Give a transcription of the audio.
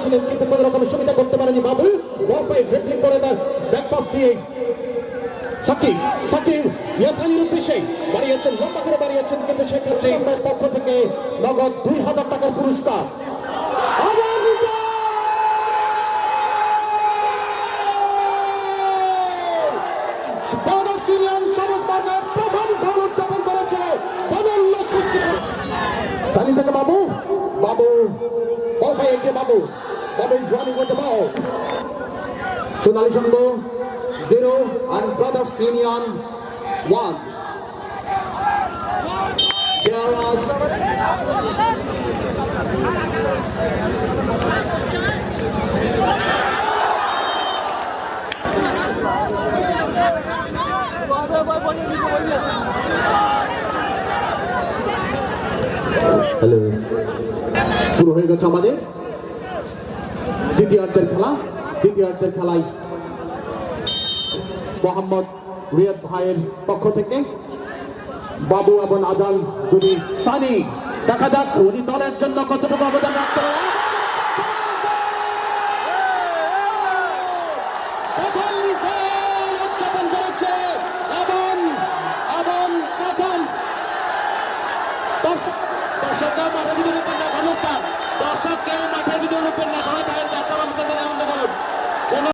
করেছিলেন, কিন্তু কোনো রকমের সুবিধা করতে পারেনি বাবু। বল পাই ড্রিবলিং করে তার ব্যাক পাস দিয়ে সাকিব, সাকিব ইয়াসানির উদ্দেশ্যে বাড়িয়েছেন, লম্বা করে বাড়িয়েছেন, কিন্তু সেক্ষেত্রে পক্ষ থেকে নগদ 2000 টাকার পুরস্কার। প্রথম গোল উদযাপন করেছে, বদল সৃষ্টি চালি থেকে বাবু, বাবু বল পাই এগিয়ে Babu, Babu is running with the ball. Sonali Sangha 0 and Brothers Union 1. There was hello, শুরু হয়ে গেছে আমাদের দ্বিতীয়ার্ধের খেলা। দ্বিতীয়ার্ধের খেলায় মোহাম্মদ রিয়াদ ভাইয়ের পক্ষ থেকে বাবু এবং আজাল যদি সানি, দেখা যাক উনি দলের জন্য কতটুকু অবদান রাখতে পারেন। প্রথম গোল উদযাপন করেছে এবং প্রথম দর্শককেও মাঠের ভিতরে রূপেন না, ক্ষমতা দর্শককেও মাঠের ভিতরে রূপেন না, সবাই বাইরে যাত্রা